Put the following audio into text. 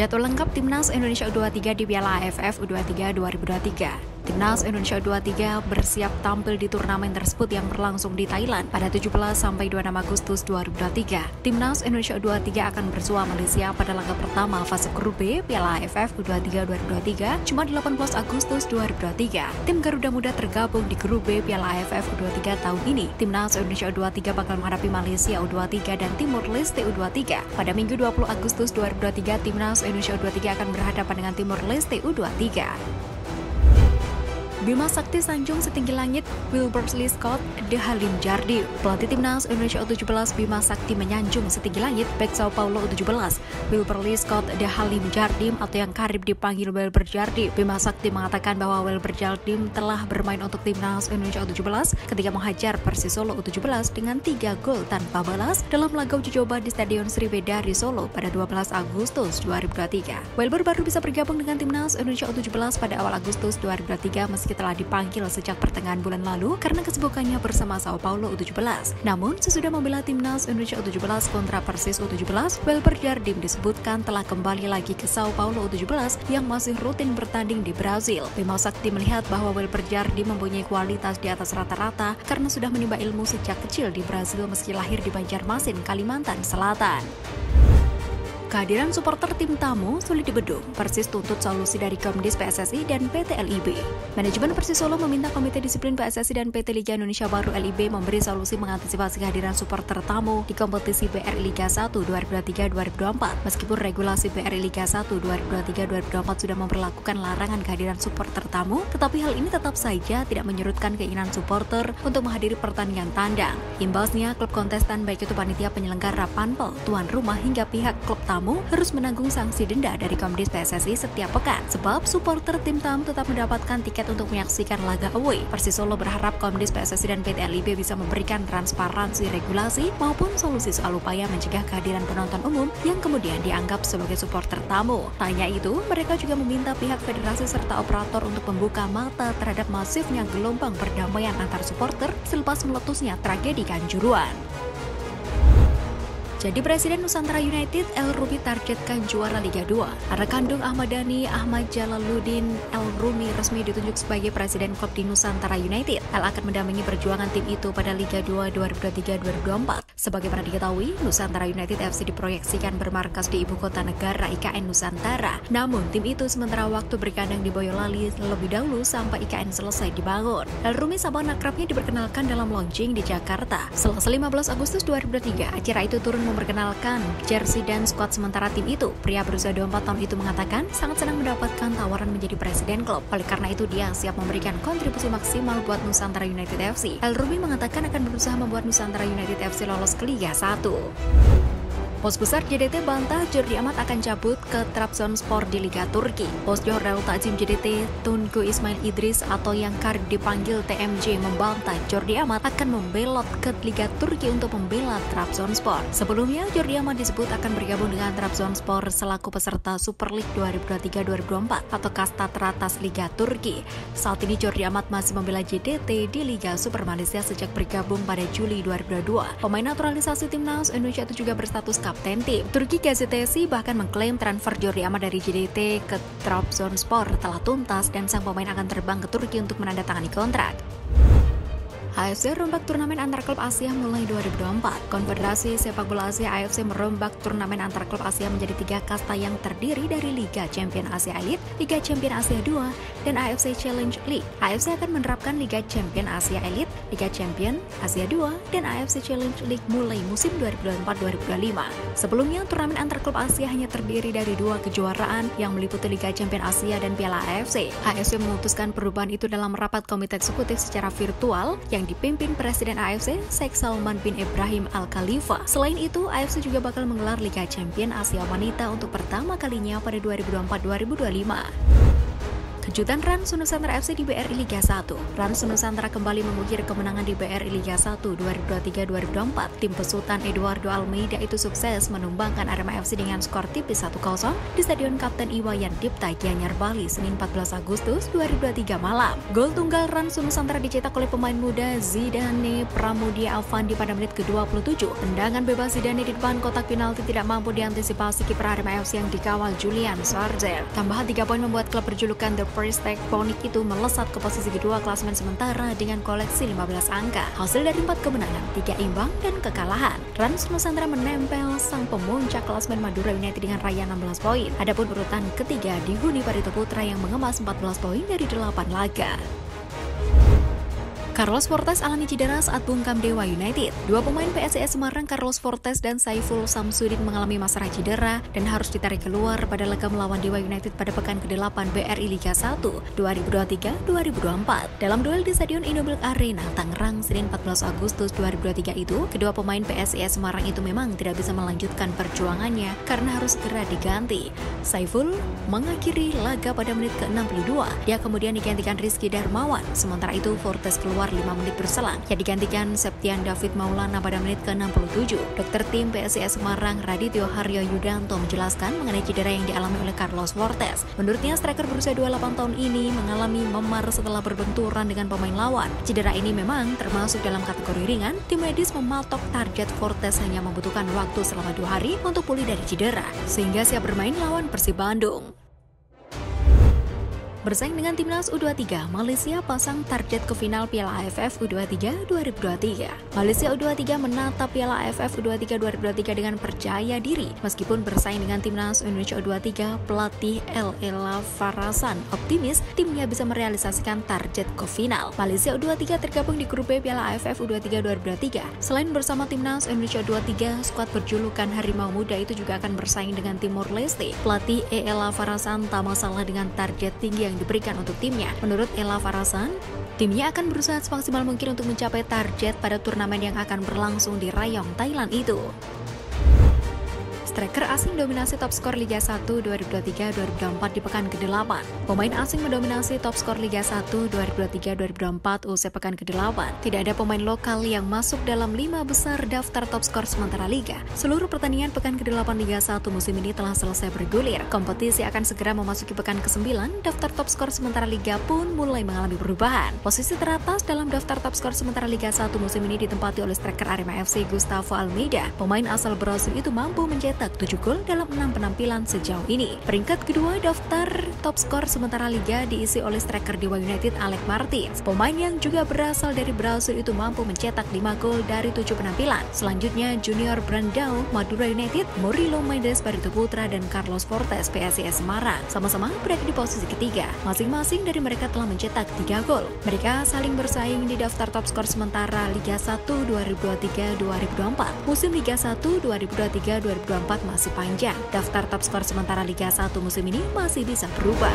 Jadwal lengkap Timnas Indonesia U23 di Piala AFF U23 2023. Timnas Indonesia U23 bersiap tampil di turnamen tersebut yang berlangsung di Thailand pada 17 sampai 26 Agustus 2023. Timnas Indonesia U23 akan bersua Malaysia pada laga pertama fase grup B Piala AFF U23 2023 Jumat 18 Agustus 2023. Tim Garuda Muda tergabung di grup B Piala AFF U23 tahun ini. Timnas Indonesia U23 bakal menghadapi Malaysia U23 dan Timor Leste U23. Pada Minggu 20 Agustus 2023, Timnas Indonesia U23 akan berhadapan dengan Timor Leste U23. Bima Sakti sanjung setinggi langit Wilbert Lee Scott De Halim Jardim. Pelatih Timnas Indonesia U17 Bima Sakti menyanjung setinggi langit bek Sao Paulo U17 Wilbert Lee Scott De Halim Jardim atau yang karib dipanggil Wilbert Jardim. Bima Sakti mengatakan bahwa Wilbert Jardim telah bermain untuk Timnas Indonesia U17 ketika menghajar Persis Solo U17 dengan 3 gol tanpa balas dalam laga uji coba di Stadion Sriwedari Solo pada 12 Agustus 2023. Wilbert baru bisa bergabung dengan Timnas Indonesia U17 pada awal Agustus 2023 meski telah dipanggil sejak pertengahan bulan lalu karena kesibukannya bersama Sao Paulo U17. Namun, sesudah membela Timnas Indonesia U17 kontra Persis U17, Wilbert Jardim disebutkan telah kembali lagi ke Sao Paulo U17 yang masih rutin bertanding di Brazil. Bima Sakti melihat bahwa Wilbert Jardim mempunyai kualitas di atas rata-rata karena sudah menimba ilmu sejak kecil di Brazil meski lahir di Banjarmasin, Kalimantan Selatan. Kehadiran supporter tim tamu sulit dibendung. Persis tuntut solusi dari Komdis PSSI dan PT LIB. Manajemen Persis Solo meminta Komite Disiplin PSSI dan PT Liga Indonesia Baru LIB memberi solusi mengantisipasi kehadiran supporter tamu di kompetisi BRI Liga 1 2023-2024. Meskipun regulasi BRI Liga 1 2023-2024 sudah memperlakukan larangan kehadiran supporter tamu, tetapi hal ini tetap saja tidak menyurutkan keinginan supporter untuk menghadiri pertandingan tandang. Imbasnya, klub kontestan baik itu panitia penyelenggara panpel, tuan rumah hingga pihak klub tamu harus menanggung sanksi denda dari Komdis PSSI setiap pekan sebab supporter tim tamu tetap mendapatkan tiket untuk menyaksikan laga away. Persis Solo berharap Komdis PSSI dan PT LIB bisa memberikan transparansi regulasi maupun solusi soal upaya mencegah kehadiran penonton umum yang kemudian dianggap sebagai supporter tamu. Tak hanya itu, mereka juga meminta pihak federasi serta operator untuk membuka mata terhadap masifnya gelombang perdamaian antar supporter selepas meletusnya tragedi Kanjuruhan. Jadi Presiden Nusantara United El Rumi targetkan juara Liga 2. Anak kandung Ahmad Dhani, Ahmad Jalaluddin El Rumi resmi ditunjuk sebagai Presiden klub di Nusantara United. El akan mendampingi perjuangan tim itu pada Liga 2 2023-2024. Sebagaimana diketahui, Nusantara United FC diproyeksikan bermarkas di ibu kota negara IKN Nusantara. Namun tim itu sementara waktu berkandang di Boyolali lebih dahulu sampai IKN selesai dibangun. El Rumi sabang akrabnya diperkenalkan dalam launching di Jakarta. Selasa 15 Agustus 2023, acara itu turun memperkenalkan jersey dan skuad sementara tim itu. Pria berusia 24 tahun itu mengatakan sangat senang mendapatkan tawaran menjadi presiden klub. Oleh karena itu dia siap memberikan kontribusi maksimal buat Nusantara United FC. El Rumi mengatakan akan berusaha membuat Nusantara United FC lolos ke Liga 1. Bos besar JDT bantah Jordi Amat akan cabut ke Trabzonspor di Liga Turki. Bos Johor Darul Takzim JDT Tunku Ismail Idris atau yang kerap dipanggil TMJ membantah Jordi Amat akan membelot ke Liga Turki untuk membela Trabzonspor. Sebelumnya Jordi Amat disebut akan bergabung dengan Trabzonspor selaku peserta Super League 2023-2024 atau kasta teratas Liga Turki. Saat ini Jordi Amat masih membela JDT di Liga Super Malaysia sejak bergabung pada Juli 2022. Pemain naturalisasi Timnas Indonesia itu juga berstatus kapten tim. Turki Gazetesi bahkan mengklaim transfer Jordi Amat dari JDT ke Trabzonspor telah tuntas dan sang pemain akan terbang ke Turki untuk menandatangani kontrak. AFC rombak turnamen antar klub Asia mulai 2024. Konfederasi Sepak Bola Asia AFC merombak turnamen antar klub Asia menjadi 3 kasta yang terdiri dari Liga Champion Asia Elite, Liga Champion Asia 2, dan AFC Challenge League. AFC akan menerapkan Liga Champion Asia Elite, Liga Champion Asia 2, dan AFC Challenge League mulai musim 2024-2025. Sebelumnya, turnamen antar klub Asia hanya terdiri dari 2 kejuaraan yang meliputi Liga Champion Asia dan Piala AFC. AFC memutuskan perubahan itu dalam rapat komite eksekutif secara virtual yang dipimpin Presiden AFC, Sheikh Salman bin Ibrahim Al Khalifa. Selain itu, AFC juga bakal menggelar Liga Champion Asia Wanita untuk pertama kalinya pada 2024-2025. Kejutan Rans Nusantara FC di BRI Liga 1. Rans Nusantara kembali mengukir kemenangan di BRI Liga 1 2023-2024. Tim besutan Eduardo Almeida itu sukses menumbangkan Arema FC dengan skor tipis 1-0 di Stadion Kapten Iwayan Dipta, Gianyar, Bali, Senin 14 Agustus 2023 malam. Gol tunggal Rans Nusantara dicetak oleh pemain muda Zidane Pramudia Avandi pada menit ke-27. Tendangan bebas Zidane di depan kotak penalti tidak mampu diantisipasi kiper Arema FC yang dikawal Julian Schwarzer. Tambahan 3 poin membuat klub berjulukan The First Tectonic itu melesat ke posisi kedua klasemen sementara dengan koleksi 15 angka. Hasil dari 4 kemenangan, 3 imbang dan kekalahan. Rans Nusantara menempel sang pemuncak klasemen Madura United dengan raihan 16 poin. Adapun urutan ketiga dihuni Barito Putra yang mengemas 14 poin dari 8 laga. Carlos Fortes alami cedera saat bungkam Dewa United. Dua pemain PSIS Semarang, Carlos Fortes dan Saiful Samsudin mengalami masalah cedera dan harus ditarik keluar pada laga melawan Dewa United pada pekan ke-8 BRI Liga 1 2023-2024. Dalam duel di Stadion Indomilk Arena, Tangerang, Senin 14 Agustus 2023 itu, kedua pemain PSIS Semarang itu memang tidak bisa melanjutkan perjuangannya karena harus segera diganti. Saiful mengakhiri laga pada menit ke-62. Dia kemudian digantikan Rizky Darmawan. Sementara itu, Fortes keluar 5 menit berselang, yang digantikan Septian David Maulana pada menit ke-67. Dokter tim PSIS Semarang Radityo Haryo Yudanto menjelaskan mengenai cedera yang dialami oleh Carlos Fortes. Menurutnya, striker berusia 28 tahun ini mengalami memar setelah berbenturan dengan pemain lawan. Cedera ini memang termasuk dalam kategori ringan. Tim medis mematok target Fortes hanya membutuhkan waktu selama 2 hari untuk pulih dari cedera, sehingga siap bermain lawan Persib Bandung. Bersaing dengan Timnas U23, Malaysia pasang target ke final Piala AFF U23 2023. Malaysia U23 menatap Piala AFF U23 2023 dengan percaya diri. Meskipun bersaing dengan Timnas Indonesia U23, pelatih Ella Farasan optimis timnya bisa merealisasikan target ke final. Malaysia U23 tergabung di grup B Piala AFF U23 2023. Selain bersama Timnas Indonesia U23, skuad berjulukan Harimau Muda itu juga akan bersaing dengan Timor Leste. Pelatih Ella Farasan tak masalah dengan target tinggi yang diberikan untuk timnya. Menurut Ella Farasan, timnya akan berusaha semaksimal mungkin untuk mencapai target pada turnamen yang akan berlangsung di Rayong, Thailand itu. Striker asing dominasi top skor Liga 1 2023-2024 di pekan ke-8. Pemain asing mendominasi top skor Liga 1 2023-2024 usai pekan ke-8. Tidak ada pemain lokal yang masuk dalam 5 besar daftar top skor sementara Liga. Seluruh pertandingan pekan ke-8 Liga 1 musim ini telah selesai bergulir. Kompetisi akan segera memasuki pekan ke-9. Daftar top skor sementara Liga pun mulai mengalami perubahan. Posisi teratas dalam daftar top skor sementara Liga 1 musim ini ditempati oleh striker Arema FC Gustavo Almeida. Pemain asal Brasil itu mampu mencetak 7 gol dalam 6 penampilan sejauh ini. Peringkat kedua daftar top skor sementara Liga diisi oleh striker Dewa United Alex Martins. Pemain yang juga berasal dari Brasil itu mampu mencetak 5 gol dari 7 penampilan. Selanjutnya Junior Brandao Madura United, Murilo Mendes Barito Putra dan Carlos Fortes PSIS Semarang sama-sama berada di posisi ketiga. Masing-masing dari mereka telah mencetak 3 gol. Mereka saling bersaing di daftar top skor sementara Liga 1 2023-2024. Musim Liga 1 2023-2024 masih panjang. Daftar top skor sementara Liga 1 musim ini masih bisa berubah.